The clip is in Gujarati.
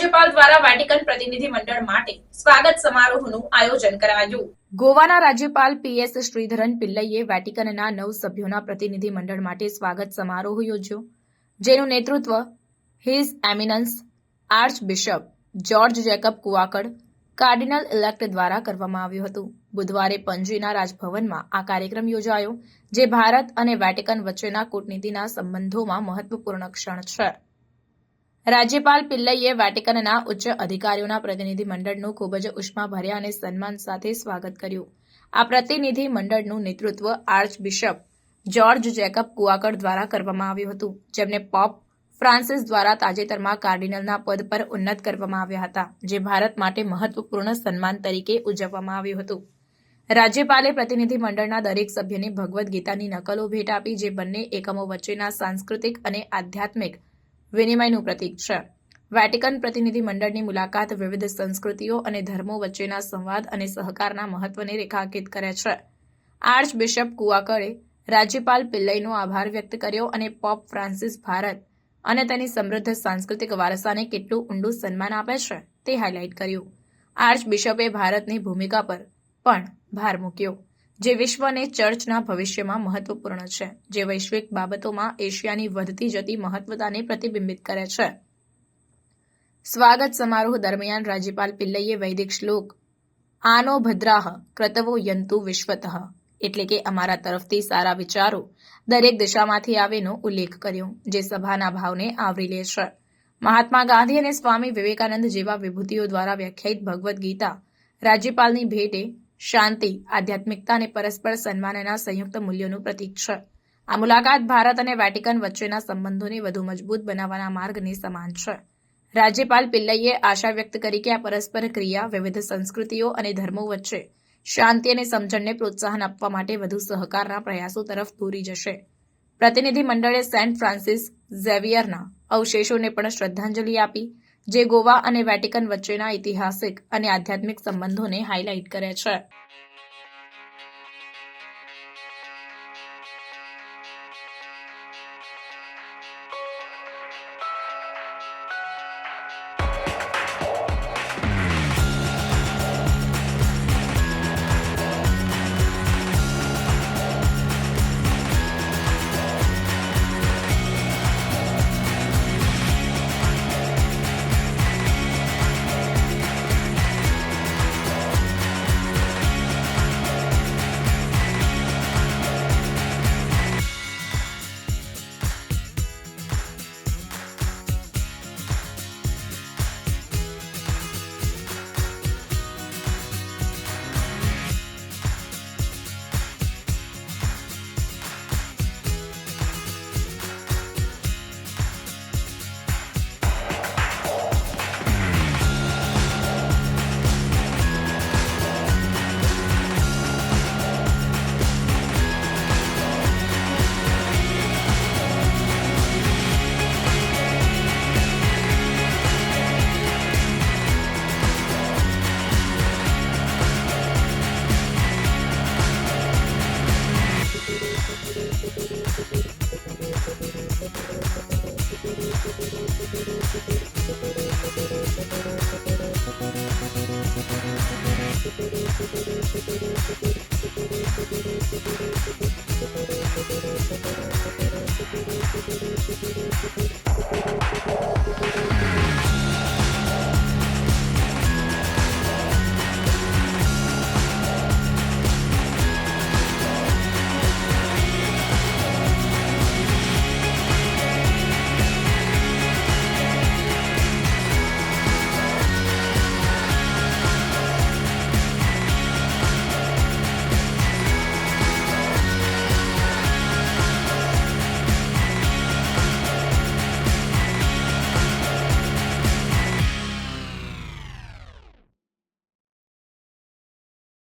રાજ્યપાલ દ્વારા વેટિકન પ્રતિનિધિ મંડળ માટે સ્વાગત સમારોહનું આયોજન કરાયું। ગોવાના રાજ્યપાલ પીએસ શ્રીધરન પિલ્લઈએ વેટિકનના 9 સભ્યોના પ્રતિનિધિ મંડળ માટે સ્વાગત સમારોહ યોજ્યો, જેનું નેતૃત્વ his eminence archbishop George Jacob Koovakad cardinal elect દ્વારા કરવામાં આવ્યું હતું। બુધવારે પણજીના રાજભવનમાં આ કાર્યક્રમ યોજાયો, જે ભારત અને વેટિકન વચ્ચેના કૂટનીતિના સંબંધોમાં મહત્વપૂર્ણ ક્ષણ છે। રાજ્યપાલ પિલ્લઈએ વેટિકનના ઉચ્ચ અધિકારીઓના પ્રતિનિધિ મંડળનું ખૂબ જ ઉષ્માભર્યા અને સન્માન સાથે સ્વાગત કર્યું। આ પ્રતિનિધિ મંડળનું નેતૃત્વ આર્ચબિશપ જ્યોર્જ જેકબ કુઆકડ દ્વારા કરવામાં આવ્યું હતું, જેમને પોપ ફ્રાન્સિસ દ્વારા તાજેતરમાં કાર્ડિનલના પદ પર ઉન્નત કરવામાં આવ્યા હતા, જે ભારત માટે મહત્વપૂર્ણ સન્માન તરીકે ઉજવવામાં આવ્યું હતું। રાજ્યપાલે પ્રતિનિધિ મંડળના દરેક સભ્યને ભગવદ્ ગીતાની નકલો ભેટ આપી, જે બંને એકમો વચ્ચેના સાંસ્કૃતિક અને આધ્યાત્મિક વિનિમયનું પ્રતીક છે। વેટિકન પ્રતિનિધિ મંડળની મુલાકાત વિવિધ સંસ્કૃતિઓ અને ધર્મો વચ્ચેના સંવાદ અને સહકારના મહત્વને રેખાંકિત કરે છે। આર્ચબિશપ કુઆકડે રાજ્યપાલ પિલ્લઈનો આભાર વ્યક્ત કર્યો અને પોપ ફ્રાન્સિસ ભારત અને તેની સમૃદ્ધ સાંસ્કૃતિક વારસાને કેટલું ઊંડું સન્માન આપે છે તે હાઇલાઇટ કર્યું। આર્ચબિશપે ભારતની ભૂમિકા પર પણ ભાર મૂક્યો, જે વિશ્વને ચર્ચના ભવિષ્યમાં મહત્વપૂર્ણ છે, જે વૈશ્વિક બાબતોમાં એશિયાની વધતી જતી મહત્વતાને પ્રતિબિંબિત કરે છે। સ્વાગત સમારોહ દરમિયાન રાજ્યપાલ પિલ્લઈએ વૈદિક શ્લોક આનો ભદ્રાહ ક્રતવો યંતુ વિશ્વતઃ એટલે કે અમારા તરફથી સારા વિચારો દરેક દિશામાંથી આવેનો ઉલ્લેખ કર્યો, જે સભાના ભાવને આવરી લે છે। મહાત્મા ગાંધી અને સ્વામી વિવેકાનંદ જેવા વિભૂતિઓ દ્વારા વ્યાખ્યાયિત ભગવદ્ ગીતા રાજ્યપાલની ભેટે શાંતિ, આધ્યાત્મિકતા અને પરસ્પર સન્માનના સંયુક્ત મૂલ્યોનું પ્રતીક છે। આ મુલાકાત ભારત અને વેટિકન વચ્ચેના સંબંધોને વધુ મજબૂત બનાવવાના માર્ગની સમાન છે। રાજ્યપાલ પિલ્લઈએ આશા વ્યક્ત કરી કે આ પરસ્પર ક્રિયા વિવિધ સંસ્કૃતિઓ અને ધર્મો વચ્ચે શાંતિ અને સમજણને પ્રોત્સાહન આપવા માટે વધુ સહકારના પ્રયાસો તરફ દોરી જશે। પ્રતિનિધિ મંડળે સેન્ટ ફ્રાન્સિસ ઝેવિયરના અવશેષોને પણ શ્રદ્ધાંજલિ આપી, જે ગોવા અને વેટિકન વચ્ચેના ઐતિહાસિક અને આધ્યાત્મિક સંબંધોને હાઇલાઇટ કરે છે।